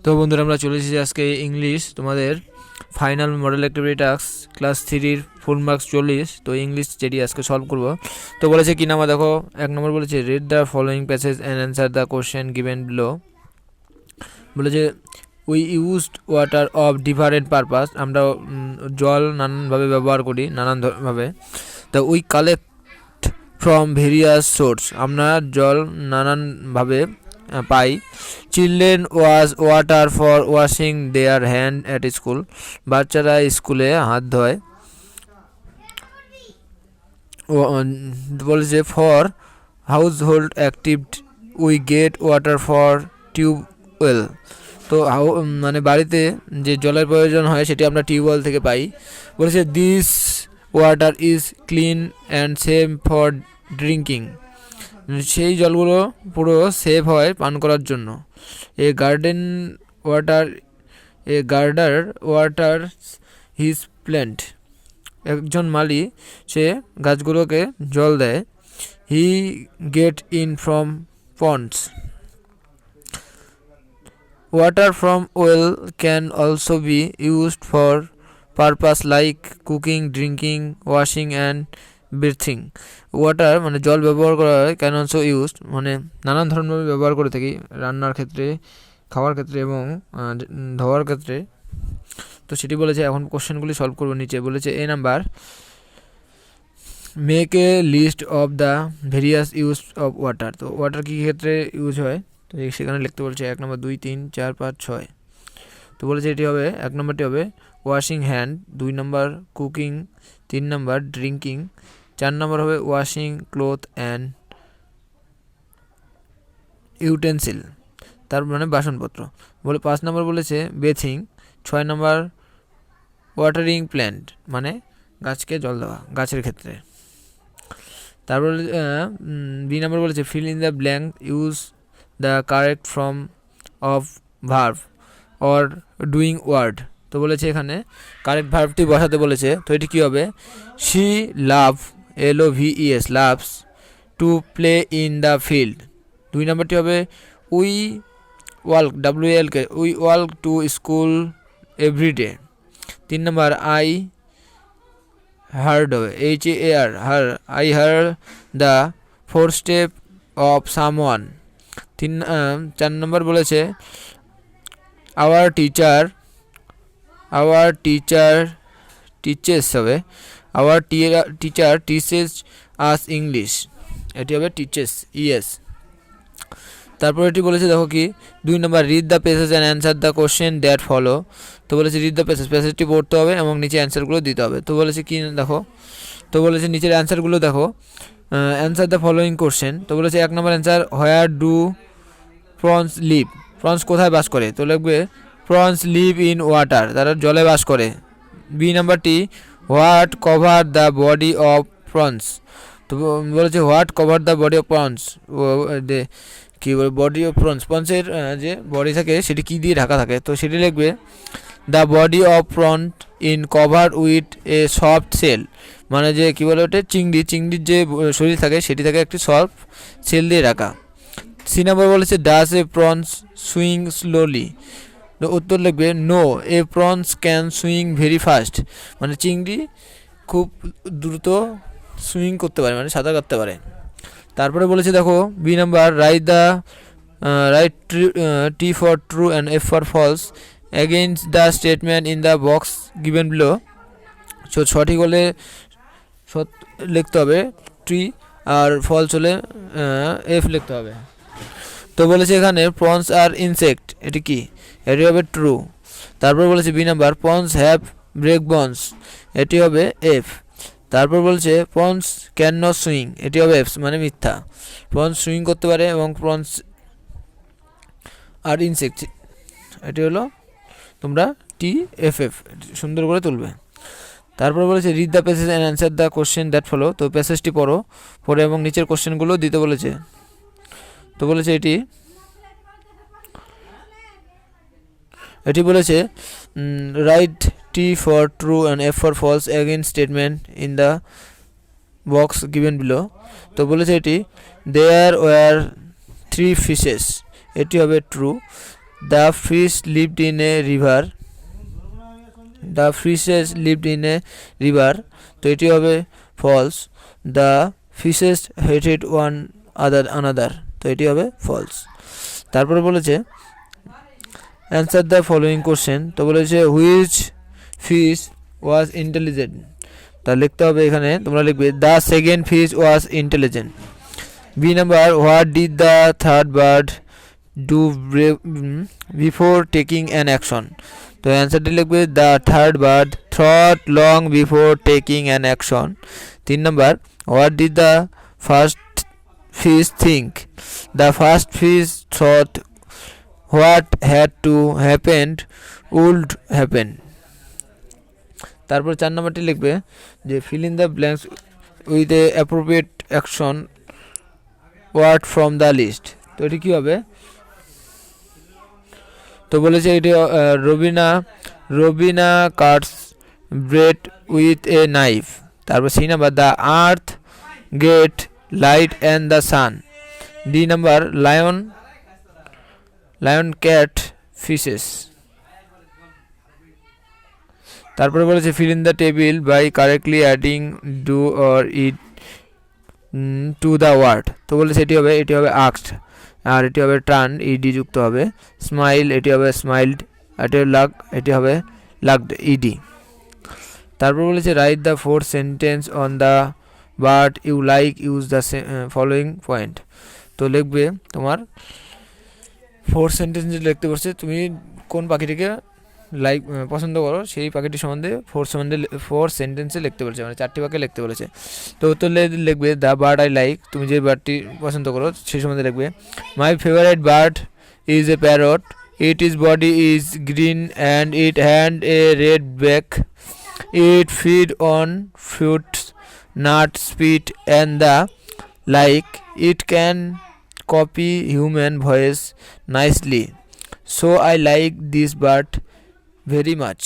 তো বন্ধুরা আমরা চলে এসেছি আজকে ইংলিশ তোমাদের final model activity task class 3-র ফুল মার্কস 40। তো ইংলিশ যেটি আজকে সলভ করব। তো বলেছে কি নামা দেখো, 1 নম্বর বলেছে read the following passage and answer the question given below. বলেছে we used water of different purpose, আমরা জল নানানভাবে ব্যবহার করি, নানানভাবে। তো we collect from various source, আমরা জল নানানভাবে পাই। Children was water for washing their hand at school, বাচ্চারা স্কুলে হাত ধোয়। বলেছে for household active we get water for tube well, তো মানে বাড়িতে যে জলের প্রয়োজন হয় সেটি আমরা টিউবওয়েল থেকে পাই। বলেছে this water is clean and safe for drinking, সেই জলগুলো পুরো সেফ হয় পান করার জন্য। A gardener water his plant, একজন মালি সে গাছগুলোকে জল দেয়। He get in from ponds, water from well can also be used for purpose like cooking, drinking, washing and breathing. Water মানে জল ব্যবহার করা হয়, ক্যান অলসো ইউজড মানে নানান ধরনের ব্যবহার করে থাকি, রান্নার ক্ষেত্রে, খাওয়ার ক্ষেত্রে এবং ধোয়ার ক্ষেত্রে। তো সেটি বলেছে। এখন কোশ্চেনগুলি সলভ করবো। নিচে বলেছে এ number make a list of the various use of water, তো ওয়াটার কী ক্ষেত্রে ইউজ হয় তো সেখানে লিখতে বলছে 1 নম্বর 2 3 4 5 6। তো বলেছে এটি হবে 1 নম্বরটি হবে ওয়াশিং হ্যান্ড, 2 নম্বর কুকিং, 3 নম্বর ড্রিঙ্কিং, 4 নম্বর হবে ওয়াশিং ক্লোথ অ্যান্ড ইউটেন্সিল, তার মানে বাসনপত্র। বলে 5 নম্বর বলেছে বেথিং, 6 নম্বর ওয়াটারিং প্ল্যান্ট মানে গাছকে জল দেওয়া, গাছের ক্ষেত্রে। তারপর বি নম্বর বলেছে fill in the blank, use the correct form of verb or doing word. তো বলেছে এখানে কারেক্ট ভার্বটি বসাতে বলেছে। তো এটি কী হবে, she love LOVES loves to play in the field. 2 নম্বরটি হবে we walk WALK we walk to school everyday. 3 number I heard হবে HAR hear, I hear the four step of someone. 4 number বলেছে আওয়ার টিচার টিচেস হবে, our teacher teaches us English, এটি হবে teaches ES। তারপর এটি বলেছে দেখো কি 2 number read the passage and answer the question that follow. তো বলেছে রিড দ্য প্যাসেজটি পড়তে হবে এবং নিচে অ্যান্সারগুলো দিতে হবে। তো বলেছে কি দেখো, তো বলেছে নিচের অ্যান্সারগুলো দেখো, অ্যান্সার দ্য ফলোয়িং কোশ্চেন। তো বলেছে 1 number answer where do prawns live, prawns কোথায় বাস করে, তো লিখবে প্রনস লিভ ইন ওয়াটার, তারা জলে বাস করে। বি নাম্বারটি what cover the body of prawns, তো বলেছে what cover the body of prawns, কী বলে বডি অফ প্রনস, প্রনসের যে বডি থাকে সেটি কী দিয়ে ঢাকা থাকে, তো সেটি লিখবে the body of prawn in cover with a soft shell, মানে যে কী বলে ওটা চিংড়ির যে শরীর থাকে সেটি থাকে একটি সফট সেল দিয়ে ঢাকা। সি নাম্বার বলেছে does a prawns swing slowly, উত্তর লিখবে no a prawns can swing very fast, মানে চিংড়ি খুব দ্রুত সুইং করতে পারে, মানে সাঁতার কাটতে পারে। তারপরে বলেছে দেখো B number write T for true and F for false against the statement in the box given below. সঠিক হলে লিখতে হবে ট্রি আর ফলস হলে F লিখতে হবে। তো বলেছে এখানে প্রনস আর ইনসেক্ট, এটি কি, এটি হবে ট্রু। তারপর বলেছে B number prawns have break bones, এটি হবে F। তারপর বলছে প্রনস ক্যান নট সুইং, এটি হবে F মানে মিথ্যা, প্রনস সুইং করতে পারে এবং প্রনস আর ইনসেক্ট এটি হলো তোমরা TFF সুন্দর করে তুলবে। তারপর বলেছে read the passage and answer the question that follow, তো প্যাসেজটি পড়ে এবং নিচের কোশ্চেনগুলো দিতে বলেছে। তো বলেছে এটি বলেছে right T for true and F for false against statement in the box given below। তো বলেছে এটি there were 3 fishes, এটি হবে true. The fish lived in a river, the fishes lived in a river, তো এটি হবে false. The fishes hated one another, তো এটি হবে ফলস। তারপরে বলেছে অ্যান্সার দ্য ফলোয়িং কোশ্চেন, তো বলেছে হুইচ ফিশ ওয়াজ ইন্টেলিজেন্ট, তা লিখতে হবে এখানে তোমরা লিখবে the second fish was intelligent. B number what did the third bird do before taking an action, তো অ্যান্সারটি লিখবে the third bird thought long before taking an action. 3 number what did the first fish think, the first fish thought what had to happened would happen. তারপর 4 নম্বরটি লিখবে যে fill in the blanks with a appropriate action word from the list, তো এটি কী হবে, তো বলেছে এটি Robina cuts bread with a knife. তারপর C number the earth get light and the sun. D number lion cat fishes. তারপরে বলেছে fill in the table by correctly adding do or it to the word, তো বলেছে এটি হবে আক্সড, আর এটি হবে turn ED যুক্ত হবে। স্মাইল এটি হবে স্মাইলড, এটি হবে লাগড ইডি। তারপর বলেছে write the 4 sentence on the bird you like use the following point, তো লিখবে তোমার 4 সেন্টেন্স লিখতে বলছে তুমি কোন পাখিটিকে পছন্দ করো সেই পাখিটি সম্বন্ধে 4 সেন্টেন্সে লিখতে বলেছে, মানে 4টি বাক্যে লিখতে বলেছে। তো উত্তর লিখবে দ্য বার্ড আই লাইক, তুমি যে বার্ডটি পছন্দ করো সেই সম্বন্ধে লিখবে my favourite bird is a parrot, it is body is green and it hand a red back, it feed on fruits nuts spit and the like, it can copy human voice nicely, so I like this bird very much.